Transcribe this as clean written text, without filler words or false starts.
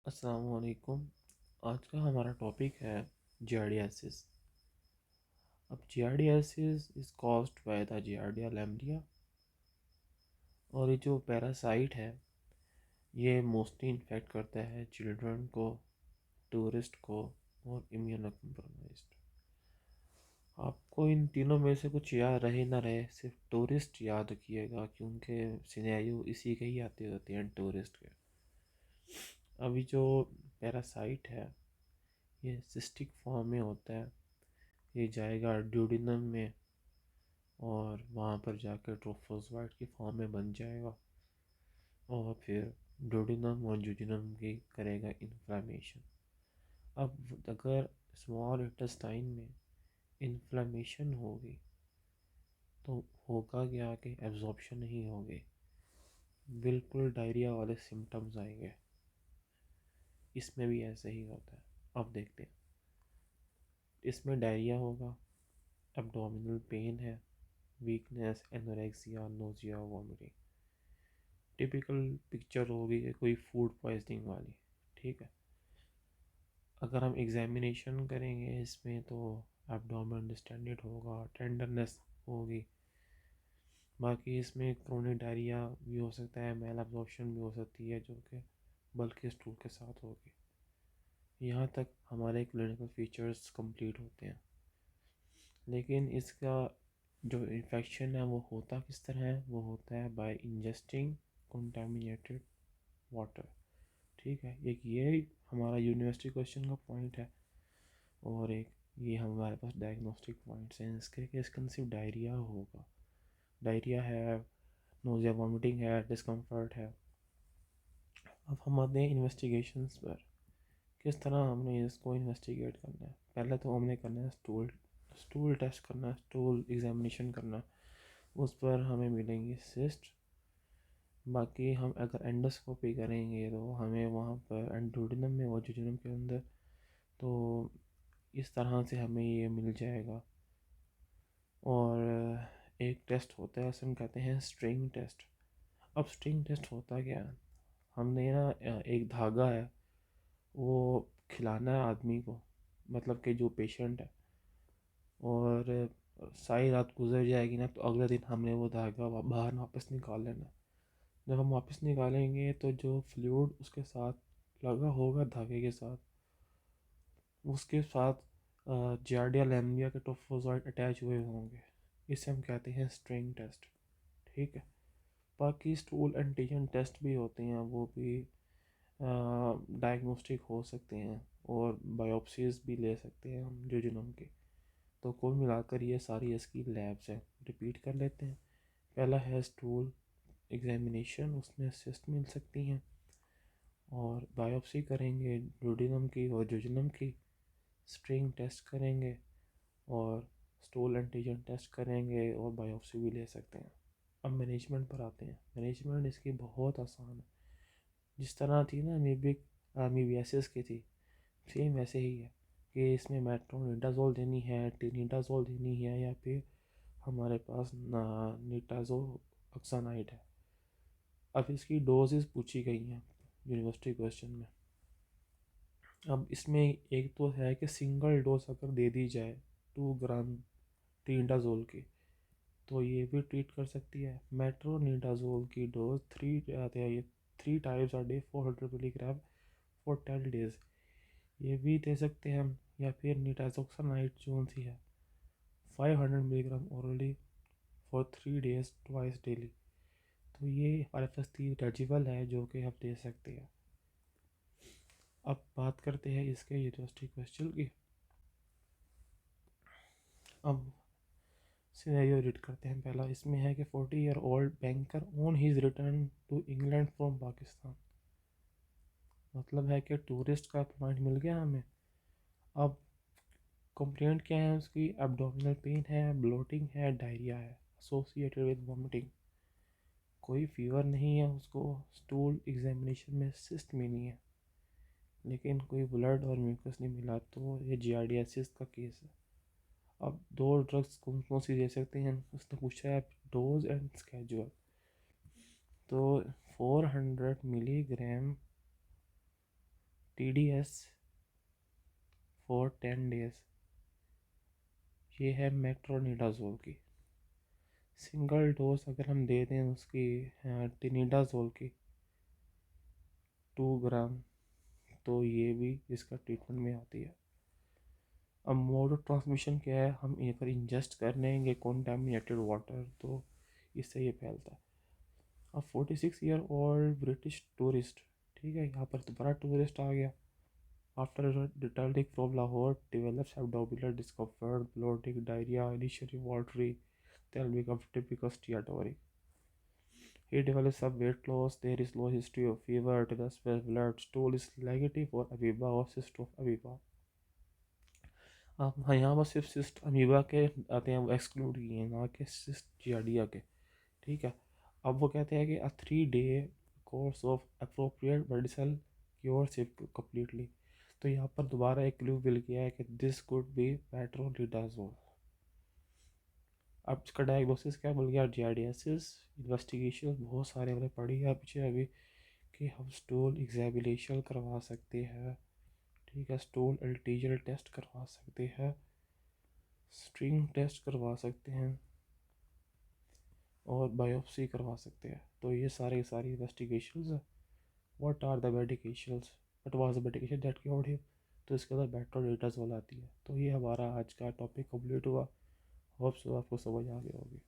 अस्सलाम वालेकुम। आज का हमारा टॉपिक है जियार्डियासिस। अब giardiasis is caused by the giardia lamblia, और ये जो पैरासाइट है ये मोस्टली इन्फेक्ट करता है चिल्ड्रन को, टूरिस्ट को और इम्यूनो कम्प्रोमाइज्ड। आपको इन तीनों में से कुछ याद रहे ना रहे, सिर्फ टूरिस्ट याद रखिएगा क्योंकि सिनेरियो इसी के ही आते होते हैं, टूरिस्ट के। अभी जो पैरासाइट है ये सिस्टिक फॉर्म में होता है। ये जाएगा ड्यूडिनम में और वहाँ पर जाकर ट्रोफोजोइट की फॉर्म में बन जाएगा, और फिर ड्यूडिनम और जूजिनम की करेगा इन्फ्लामेशन। अब अगर स्मॉल इंटेस्टाइन में इन्फ्लामेशन होगी तो होगा क्या कि एब्जॉर्प्शन नहीं होगी, बिल्कुल डायरिया वाले सिम्टम्स आएंगे। इसमें भी ऐसे ही होता है। अब देखते हैं, इसमें डायरिया होगा, एब्डोमिनल पेन है, weakness, anorexia, nausea, vomiting. Typical picture होगी कि कोई फूड पॉइजनिंग वाली। ठीक है। अगर हम एग्जामिनेशन करेंगे इसमें तो एब्डोमेन डिस्टेंडेड होगा, टेंडरनेस होगी। बाकी इसमें क्रोनिक डायरिया भी हो सकता है, मेल एब्जॉर्प्शन भी हो सकती है जो कि बल्कि स्टूल के साथ होगी। यहाँ तक हमारे क्लिनिकल फीचर्स कंप्लीट होते हैं। लेकिन इसका जो इन्फेक्शन है वो होता किस तरह है, वो होता है बाय इंजेस्टिंग कंटामिनेटेड वाटर। ठीक है। एक ये हमारा यूनिवर्सिटी क्वेश्चन का पॉइंट है, और एक ये हमारे पास डायग्नोस्टिक पॉइंट्स हैं इसके कि इसका सिर्फ डायरिया होगा। डायरिया है, नोज़िया वॉमिटिंग है, डिस्कम्फर्ट है। अब हम आते हैं इन्वेस्टिगेशंस पर, किस तरह हमने इसको इन्वेस्टिगेट करना है। पहले तो हमने करना है स्टूल स्टूल टेस्ट करना है, स्टूल एग्जामिनेशन करना है। उस पर हमें मिलेंगी सिस्ट। बाकी हम अगर एंडोस्कोपी करेंगे तो हमें वहाँ पर एंडोडिनम में और जुजिनम के अंदर, तो इस तरह से हमें ये मिल जाएगा। और एक टेस्ट होता है, उसे हम कहते हैं स्ट्रिंग टेस्ट। अब स्ट्रिंग टेस्ट होता क्या है, हमने ना एक धागा है वो खिलाना है आदमी को, मतलब कि जो पेशेंट है, और सारी रात गुजर जाएगी ना तो अगले दिन हमने वो धागा बाहर वापस निकाल लेना। जब हम वापस निकालेंगे तो जो फ्लूइड उसके साथ लगा होगा धागे के साथ, उसके साथ जार्डिया लैम्बिया के ट्रोफोजोइट अटैच हुए होंगे। इसे हम कहते हैं स्ट्रिंग टेस्ट। ठीक है। बाकी स्टूल एंटीजन टेस्ट भी होते हैं, वो भी डायग्नोस्टिक हो सकते हैं, और बायोप्सीज भी ले सकते हैं हम जुजिनम की। तो कुल मिलाकर ये सारी इसकी लैब्स हैं। रिपीट कर लेते हैं। पहला है स्टूल एग्जामिनेशन, उसमें सिस्ट मिल सकती हैं, और बायोप्सी करेंगे ड्यूडिनम की और जुजिनम की। स्ट्रिंग टेस्ट करेंगे और स्टूल एंटीजन टेस्ट करेंगे, और बायोप्सी भी ले सकते हैं। अब मैनेजमेंट पर आते हैं। मैनेजमेंट इसकी बहुत आसान है। जिस तरह थी ना अमीबिक अमीबियासिस की थी, सेम वैसे ही है कि इसमें मेट्रोनिडाजोल देनी है, टिनिडाजोल देनी है, या फिर हमारे पास निटाजोल ऑक्सानाइड है। अब इसकी डोजेस पूछी गई हैं यूनिवर्सिटी क्वेश्चन में। अब इसमें एक तो है कि सिंगल डोज अगर दे दी जाए 2 ग्राम टिनिडाजोल की, तो ये भी ट्रीट कर सकती है। मेट्रोनिडाजोल की dose 3 times a day 400 milligram for 10 days, ये भी दे सकते हैं हम। या फिर निटाजोक्सानाइड जो सी है 500 milligram orally for 3 days twice daily. तो ये हमारे पास 3 है जो कि हम दे सकते हैं। अब बात करते हैं इसके यूनिवर्सिटी क्वेश्चन की। अब सिनेरियो रीड करते हैं। पहला इसमें है कि 40-year-old banker on his return to England from Pakistan. मतलब है कि टूरिस्ट का पॉइंट मिल गया हमें। अब कंप्लेंट क्या है उसकी, एब्डोमिनल पेन है, ब्लोटिंग है, डायरिया है एसोसिएटेड विद वॉमिटिंग। कोई फीवर नहीं है उसको, स्टूल एग्जामिनेशन में सिस्ट मिली है, लेकिन कोई ब्लड और म्यूकस नहीं मिला, तो ये जियार्डियासिस का केस है। अब दो ड्रग्स कौन कौन सी दे सकते हैं उसने पूछा है, डोज एंड स्केड्यूल। तो 400 मिलीग्राम TDS फॉर 10 डेज, ये है मेट्रोनिडाजोल की। सिंगल डोज अगर हम दे दें उसकी टिनिडाजोल की 2 ग्राम, तो ये भी इसका ट्रीटमेंट में आती है। अब मोड ऑफ ट्रांसमिशन क्या है, हम अगर इंजेस्ट कर लेंगे कॉन्टामिनेटेड वाटर तो इससे ये फैलता है। अब 46-year-old ब्रिटिश टूरिस्ट, ठीक है, यहाँ पर दोबारा टूरिस्ट आ गया। After returning from Lahore, develops abdominal discomfort, bloating, diarrhea, initially watery, then becomes typical steatotic. He develops some weight loss. There is no history of fever, transverse blood, stool is negative for amoeba or cyst of amoeba. अब हाँ, यहाँ पर सिर्फ cyst amoeba के आते हैं, वो exclude किए हैं, ना कि सिस्ट जियार्डिया के। ठीक है, अब वो कहते हैं कि a 3 day course of appropriate medicine cures it completely. तो यहाँ पर दोबारा एक क्लू मिल गया है कि दिस कुड बी मेट्रोनिडाजोल। अब इसका डायग्नोसिस क्या मिल गया, जियार्डियासिस। इन्वेस्टिगेशन बहुत सारे हमने पढ़ी है पीछे अभी, कि हम स्टूल एग्जामिनेशन करवा सकते हैं, ठीक है, स्टूल एल्टीजल टेस्ट करवा सकते हैं, स्ट्रिंग टेस्ट करवा सकते हैं, और बायोप्सी करवा सकते हैं। तो ये सारी इन्वेस्टिगेशंस है। What are the medications, what was the medication that cured him, तो इसके अंदर मेट्रोनिडाजोल आती है। तो ये हमारा आज का टॉपिक कंप्लीट हुआ। होप सो आपको समझ आ गया होगी।